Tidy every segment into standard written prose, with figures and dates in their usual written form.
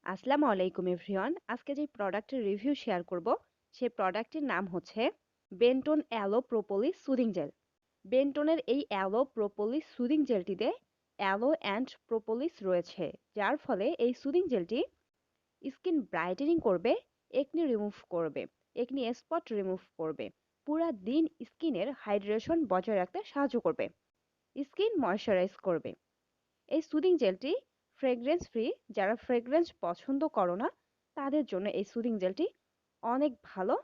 আসসালামু আলাইকুম এভরিওয়ান। আজকে যে প্রোডাক্টের রিভিউ শেয়ার করব সেই প্রোডাক্টটির নাম হচ্ছে Benton aloe propolis soothing gel. বেন্টনের এই অ্যালো প্রোপোলিস সুদিং জেলটিতে অ্যালো অ্যান্ড প্রোপোলিস রয়েছে, যার ফলে এই সুদিং জেলটি স্কিন ব্রাইটেনিং করবে, একনি রিমুভ করবে, একনি স্পট রিমুভ করবে, পুরা দিন স্কিনের হাইড্রেশন বজায় রাখতে সাহায্য করবে, স্কিন ময়শ্চারাইজ করবে। এই সুদিং জেলটি ফ্রেগ্রেন্স ফ্রি। যারা ফ্রেগ্রেন্স পছন্দ করো না তাদের জন্য এই সুদিং জেলটি অনেক ভালো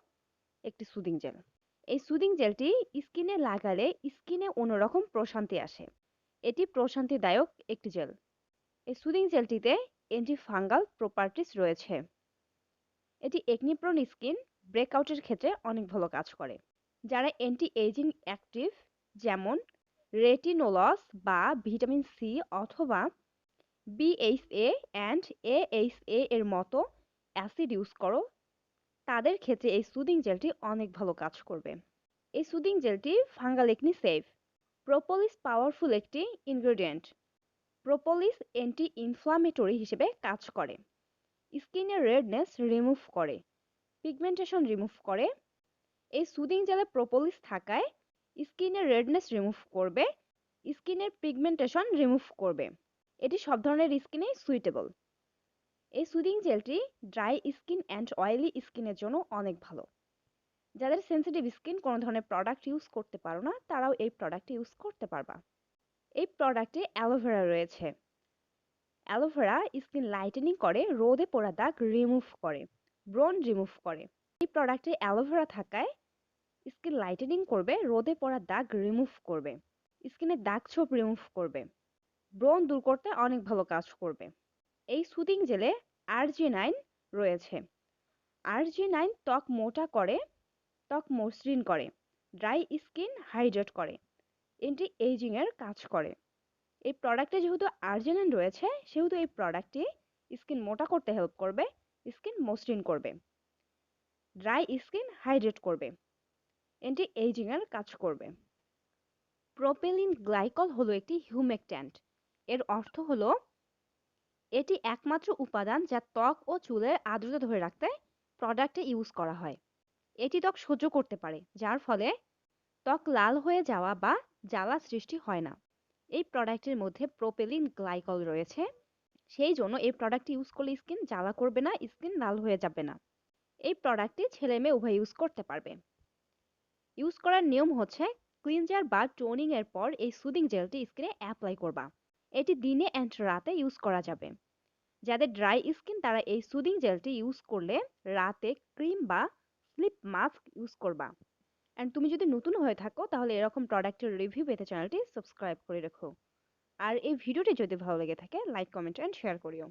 একটি সুদিং জেল। এই সুদিং জেলটি স্কিনে লাগালে স্কিনে অন্যরকম প্রশান্তি আসে। এটি প্রশান্তিদায়ক একটি জেল। এই সুদিং জেলটিতে অ্যান্টি ফাঙ্গাল প্রপার্টিস রয়েছে। এটি একনি প্রোন স্কিন ব্রেকআউটের ক্ষেত্রে অনেক ভালো কাজ করে। যারা অ্যান্টি এজিং অ্যাক্টিভ, যেমন রেটিনোলস বা ভিটামিন সি অথবা BHA অ্যান্ড AHA এর মতো অ্যাসিড ইউজ করো, তাদের ক্ষেত্রে এই সুদিং জেলটি অনেক ভালো কাজ করবে। এই সুদিং জেলটি fungal acne safe. Propolis powerful একটি ইনগ্রেডিয়েন্ট। প্রোপোলিস অ্যান্টি ইনফ্লামেটরি হিসেবে কাজ করে, স্কিনের রেডনেস রিমুভ করে, পিগমেন্টেশন রিমুভ করে। এই সুদিং জেলে প্রোপোলিস থাকায় স্কিনের রেডনেস রিমুভ করবে, স্কিনের পিগমেন্টেশন রিমুভ করবে। এটি সব ধরনের স্কিনেই সুইটেবল। এই সুদিং জেলটি ড্রাই স্কিন অ্যান্ড অয়েলি স্কিনের জন্য অনেক ভালো। যাদের সেন্সিটিভ স্কিন কোনো ধরনের প্রোডাক্ট ইউজ করতে পারো না, তারাও এই প্রোডাক্ট ইউজ করতে পারবা। এই প্রোডাক্টে অ্যালোভেরা রয়েছে। অ্যালোভেরা স্কিন লাইটেনিং করে, রোদে পোড়া দাগ রিমুভ করে, ব্রণ রিমুভ করে। এই প্রোডাক্টে অ্যালোভেরা থাকায় স্কিন লাইটেনিং করবে, রোদে পোড়া দাগ রিমুভ করবে, স্কিনের দাগ ছোপ রিমুভ করবে, ব্রণ দূর করতে অনেক ভালো কাজ করবে। এই সুদিং জেলে আর্জিনাইন রয়েছে। আর্জিনাইন ত্বক মোটা করে, ত্বক মসৃণ করে, ড্রাই স্কিন হাইড্রেট করে, এন্টি এজিং এর কাজ করে। এই প্রোডাক্টে যেহেতু আর্জিনাইন রয়েছে, সেহেতু এই প্রোডাক্টটি স্কিন মোটা করতে হেল্প করবে, স্কিন মসৃণ করবে, ড্রাই স্কিন হাইড্রেট করবে, এন্টি এজিং এর কাজ করবে। প্রোপেলিন গ্লাইকল হলো একটি হিউমেকট্যান্ট। এর অর্থ হলো এটি একমাত্র উপাদান যা ত্বক ও চুলের আর্দ্রতা ধরে রাখতে প্রোডাক্টে ইউজ করা হয়। এটি ত্বক সহ্য করতে পারে, যার ফলে ত্বক লাল হয়ে যাওয়া বা জ্বালা সৃষ্টি হয় না। এই প্রোডাক্টের মধ্যে প্রোপেলিন গ্লাইকল রয়েছে, সেই জন্য এই প্রোডাক্টটি ইউজ করলে স্কিন জ্বালা করবে না, স্কিন লাল হয়ে যাবে না। এই প্রোডাক্টটি ছেলে মেয়ে উভয় ইউজ করতে পারবে। ইউজ করার নিয়ম হচ্ছে, ক্লিনজার বা টোনিং এর পর এই সুদিং জেলটি স্কিনে অ্যাপ্লাই করবা। এটি দিনে অ্যান্ড রাতে ইউজ করা যাবে। যাদের ড্রাই স্কিন তারা এই সুদিং জেলটি ইউজ করলে রাতে ক্রিম বা স্লিপ মাস্ক ইউজ করবা। অ্যান্ড তুমি যদি নতুন হয়ে থাকো তাহলে এরকম প্রোডাক্টের রিভিউ পেতে চ্যানেলটি সাবস্ক্রাইব করে রেখো। আর এই ভিডিওটি যদি ভালো লেগে থাকে লাইক, কমেন্ট অ্যান্ড শেয়ার করিও।